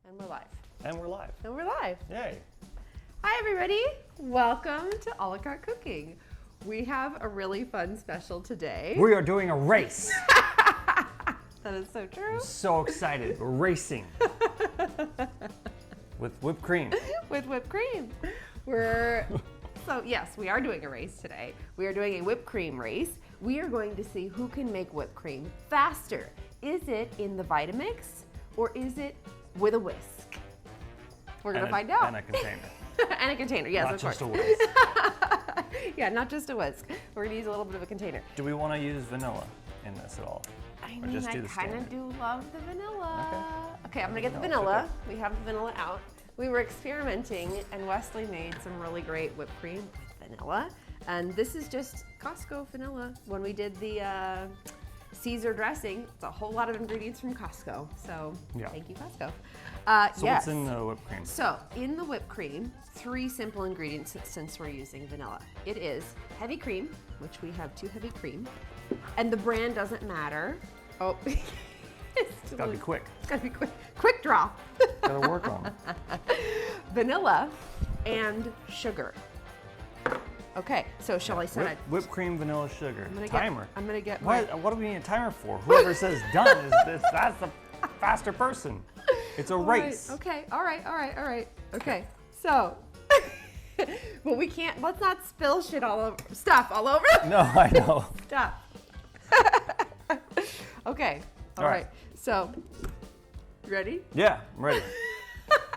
And we're live. And we're live. And we're live. Yay. Hi, everybody. Welcome to Carte Cooking. We have a really fun special today. We are doing a race. That is so true. I'm so excited. We're racing. With whipped cream. With whipped cream. So yes, we are doing a race today. We are doing a whipped cream race. We are going to see who can make whipped cream faster. Is it in the Vitamix or is it with a whisk? We're going to find out. And a container. And a container, yes, Not of course. just a whisk. Yeah, not just a whisk. We're going to use a little bit of a container. Do we want to use vanilla in this at all? I Or mean, just I do the kind of standard? do love the vanilla. Okay, I'm gonna get the Vanilla, vanilla. We have the vanilla out. We were experimenting and Wesley made some really great whipped cream with vanilla. And this is just Costco vanilla. When we did the Caesar dressing, it's a whole lot of ingredients from Costco. So Yeah. thank you, Costco. So yes. what's in the whipped cream? So in the whipped cream, 3 simple ingredients since we're using vanilla. It is heavy cream, which we have 2 heavy cream. And the brand doesn't matter. Oh, It's gotta be quick. It's gotta be quick. Quick draw. Gotta work on it. Vanilla and sugar. Okay, so shall I set a Whipped cream, vanilla, sugar. Timer. I'm gonna get What do we need a timer for? Whoever says done is this. That's the faster person. It's a race. Okay, all right. Okay, so, well, we can't, let's not spill stuff all over. No, I know. Stuff. Okay, all All right. right. So, ready? Yeah, I'm ready.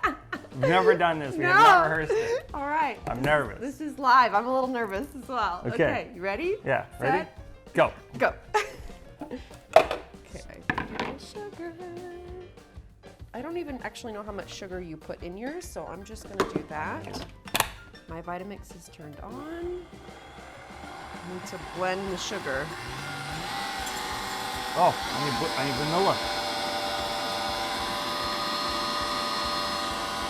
We've never done this. We have No. never rehearsed it. All right. I'm nervous. This is live. I'm a little nervous as well. Okay. You ready? Yeah, ready? Set, Go. Go. Okay, sugar. I don't even actually know how much sugar you put in yours, so I'm just gonna do that. My Vitamix is turned on. I need to blend the sugar. Oh, I need vanilla.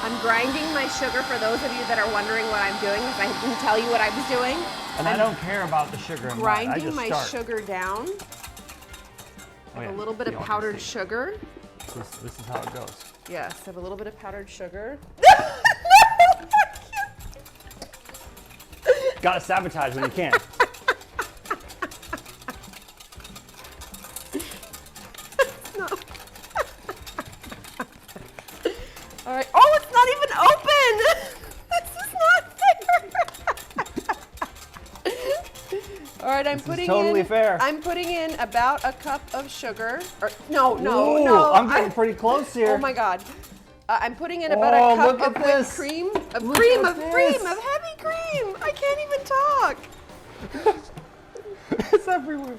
I'm grinding my sugar for those of you that are wondering what I'm doing because I didn't tell you what I was doing. And I don't care about the sugar in mine. I Grinding just my start. sugar down Oh, with yeah. a little bit of You all can powdered see. sugar. This is how it goes. Yes, I have a little bit of powdered sugar. Gotta sabotage when you can. All right. Oh, it's not even open. This is not fair. All right, I'm putting totally in. fair. I'm putting in about a cup of sugar. Or no. Ooh, I'm getting pretty close here. Oh my God. I'm putting in about Oh, a cup look of at whipped this. cream. Of Look cream, at of this. cream, of heavy cream. I can't even talk. It's everywhere.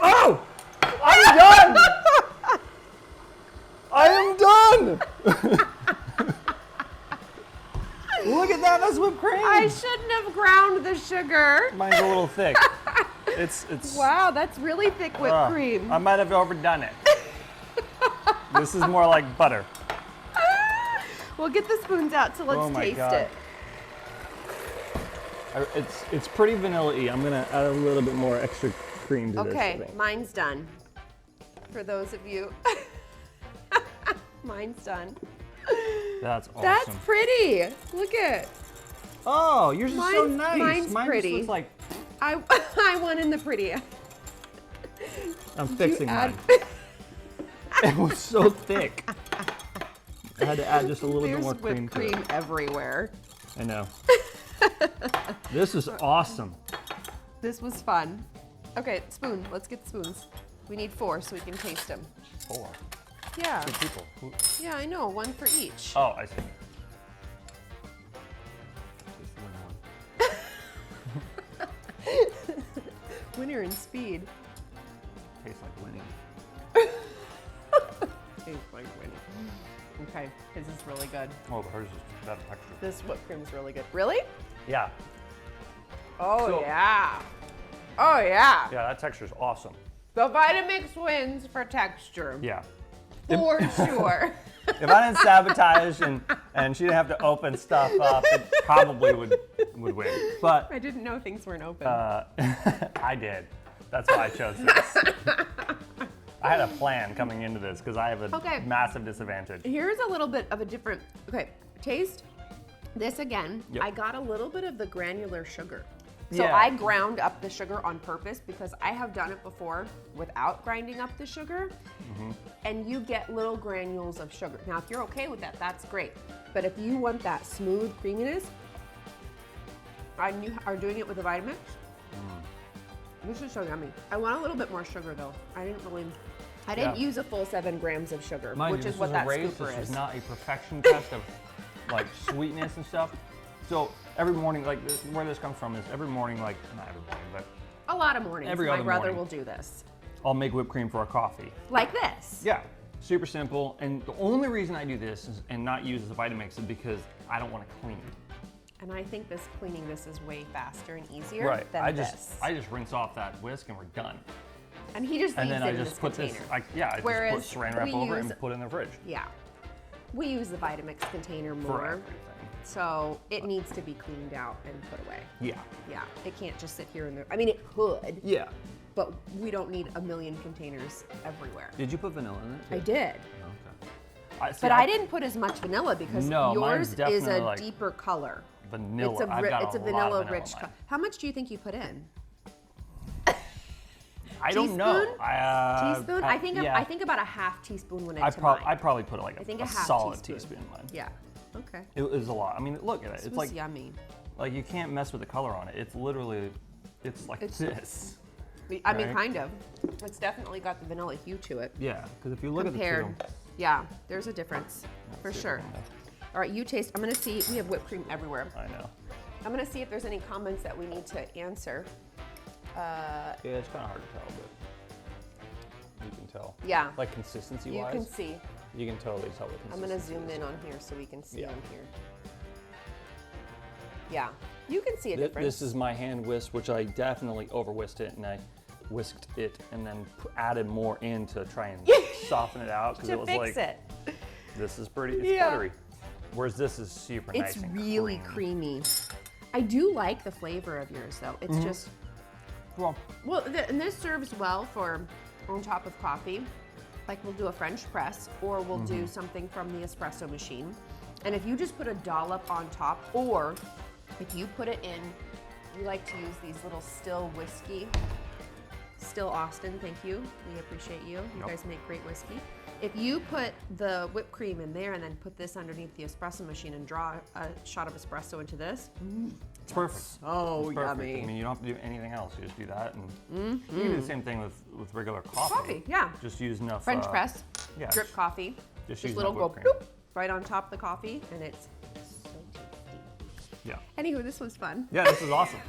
Oh! I'm done! I am done! Look at that, that's whipped cream! I shouldn't have ground the sugar. Mine's a little thick. It's Wow, that's really thick whipped cream. I might have overdone it. This is more like butter. We'll get the spoons out, so let's Oh my taste God. it. It's pretty vanilla-y. I'm gonna add a little bit more extra cream to this. I Okay, think. mine's done. For those of you, mine's done. That's awesome. That's pretty. Look at. Oh, yours is so Mine's- nice. mine's Mine pretty. just looks like I won in the pretty. I'm fixing add- mine. It was so thick. I had to add just a little bit There's more whipped cream to cream it. everywhere. I know. This is awesome. This was fun. Okay, spoon. Let's get spoons. We need 4 so we can taste them. 4. Yeah. Good people. Yeah, I know. 1 for each. Oh, I see. Winner in speed. Tastes like winning. Tastes like winning. Okay, this is really good. Oh, but hers is better texture. This whipped cream is really good. Really? Yeah. Oh, So- yeah. Oh, yeah. Yeah, that texture is awesome. The Vitamix wins for texture. Yeah. For sure. If I didn't sabotage and she didn't have to open stuff up, it probably would win. But I didn't know things weren't open. I did. That's why I chose this. I had a plan coming into this because I have a Okay. massive disadvantage. Here's a little bit of a different, okay, taste. This again, Yep. I got a little bit of the granular sugar. So Yeah. I ground up the sugar on purpose because I have done it before without grinding up the sugar, and you get little granules of sugar. Now, if you're okay with that, that's great. But if you want that smooth creaminess, and you are doing it with a Vitamix, this is so yummy. I want a little bit more sugar though. I didn't use a full 7 grams of sugar, Mind which you, is what this that is a race. scooper This is. is not a perfection test of like sweetness and stuff. So every morning, like where this comes from is every morning, like not every morning, but A lot of mornings. Every My other brother morning. will do this. I'll make whipped cream for our coffee. Like this. Yeah, super simple. And the only reason I do this and not use the Vitamix is because I don't want to clean. And I think cleaning this is way faster and easier than I this. just rinse off that whisk and we're done. And he just And leaves then it I in just this put container. this, I just Whereas put saran wrap we over it use- and put it in the fridge Yeah. We use the Vitamix container for more. everything. So it needs to be cleaned out and put away. Yeah. Yeah. It can't just sit here in the, I mean, it could, Yeah. but we don't need a million containers everywhere. Did you put vanilla in it? I did. Okay. But I didn't put as much vanilla because No, mine's yours is definitely a like deeper color. vanilla. It's a, I've got it's a lot of vanilla vanilla rich in color. mine. How much do you think you put in? I don't know. Teaspoon? I think yeah. I think about a half teaspoon went into I mine. probably put like I think a a half solid teaspoon. teaspoon in mine. Yeah. Okay. It was a lot. I mean, look at it. This It's was like yummy. like you can't mess with the color on it. It's literally, it's like this. I mean, Right? kind of. It's definitely got the vanilla hue to it. Yeah, because if you look Compared. at the two, Yeah, there's a difference for see if sure. I can- All right, you taste. I'm gonna see. We have whipped cream everywhere. I know. I'm gonna see if there's any comments that we need to answer. Yeah, it's kind of hard to tell, but you can tell. Yeah. Like consistency You wise, can see. you can totally tell what I'm consistency gonna zoom is. in on here so we can see Yeah. on here. Yeah, you can see a Thi- difference. This is my hand whisk, which I definitely over whisked it, and I whisked it and then added more in to try and soften it out because to it was fix like, it. this is pretty, it's Yeah. buttery. Whereas this is super nice It's and really creamy. I do like the flavor of yours though. It's Mm-hmm. just, Well, and this serves well for on top of coffee. Like we'll do a French press or we'll Mm-hmm. do something from the espresso machine. And if you just put a dollop on top, or if you put it in, we like to use these little still whiskey. Still Austin, thank you. We appreciate you. You Yep. guys make great whiskey. If you put the whipped cream in there and then put this underneath the espresso machine and draw a shot of espresso into this, it's perfect. so It's perfect. yummy. I mean, you don't have to do anything else. You just do that, and you can do the same thing with regular coffee. Coffee, yeah. Just use enough French press, yeah, drip coffee, just just use little enough go whipped cream. boop, right on top of the coffee, and it's so tasty. Yeah. Anywho, this was fun. Yeah, this is awesome.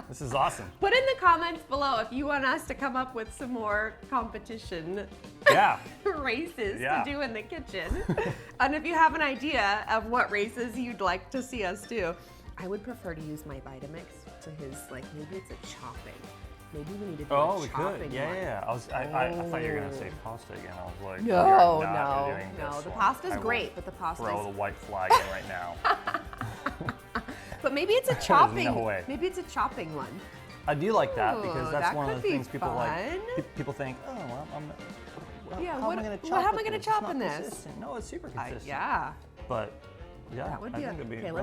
This is awesome. Put in the comments below if you want us to come up with some more competition Yeah. races Yeah. to do in the kitchen. And if you have an idea of what races you'd like to see us do, I would prefer to use my Vitamix to his, like, maybe it's a chopping. Maybe we need to do Oh, a we chopping could. Yeah, one. yeah. I thought you were gonna say pasta again. I was like, No, you're not no, doing no. this The one. pasta's I will great, but the pasta's throw the white flag in right now. But maybe it's a chopping. no way. Maybe it's a chopping one. I do like that Ooh, because that's that one of could the be things people like. fun. People think, oh, well, Yeah, how what- am I gonna chop? well, how am I with gonna this? chop It's not in this? consistent. No, it's super consistent. Yeah. But yeah, That would I be think it'd be okay. really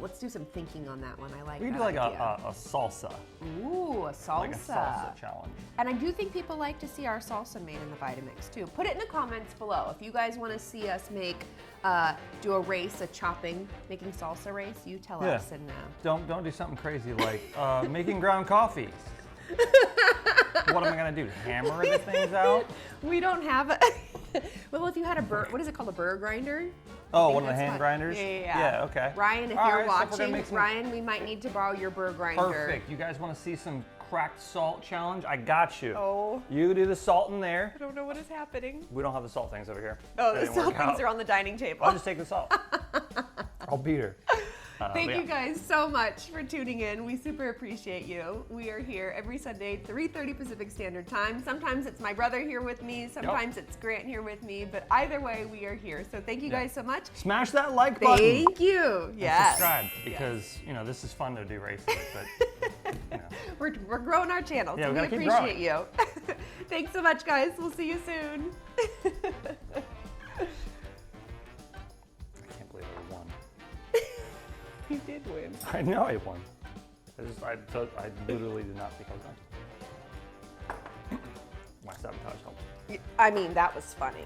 Let's do some thinking on that one. I like. We could that do like idea. a salsa, Ooh, a salsa. like a salsa challenge. And I do think people like to see our salsa made in the Vitamix too. Put it in the comments below if you guys want to see us make, do a race, a chopping, making salsa race. You tell Yeah. us, and Don't do something crazy like making ground coffee. What am I gonna do? Hammer the things out? we don't have a. Well, if you had a what is it called, a burr grinder? Oh, think one of the that's hand fun. grinders? Yeah. Yeah, okay. Ryan, if All you're right, so we're gonna watching, make some- Ryan, we might need to borrow your burr grinder. Perfect. You guys want to see some cracked salt challenge? I got you. Oh. You do the salt in there. I don't know what is happening. We don't have the salt things over here. Oh, That the didn't salt work things out. are on the dining table. I'll just take the salt. I'll beat her. Thank but you yeah. guys so much for tuning in. We super appreciate you. We are here every Sunday, 3:30 Pacific Standard Time. Sometimes it's my brother here with me. Sometimes it's Grant here with me. But either way, we are here. So thank you guys so much. Smash that like button. Thank you. And Yes. subscribe because you know this is fun to do races, but you know. We're growing our channel, Yeah, so we we gotta keep appreciate you. Thanks so much, guys. We'll see you soon. I can't believe I won. You did win. I know I won. I literally did not think I was going to. My sabotage helped. I mean, that was funny.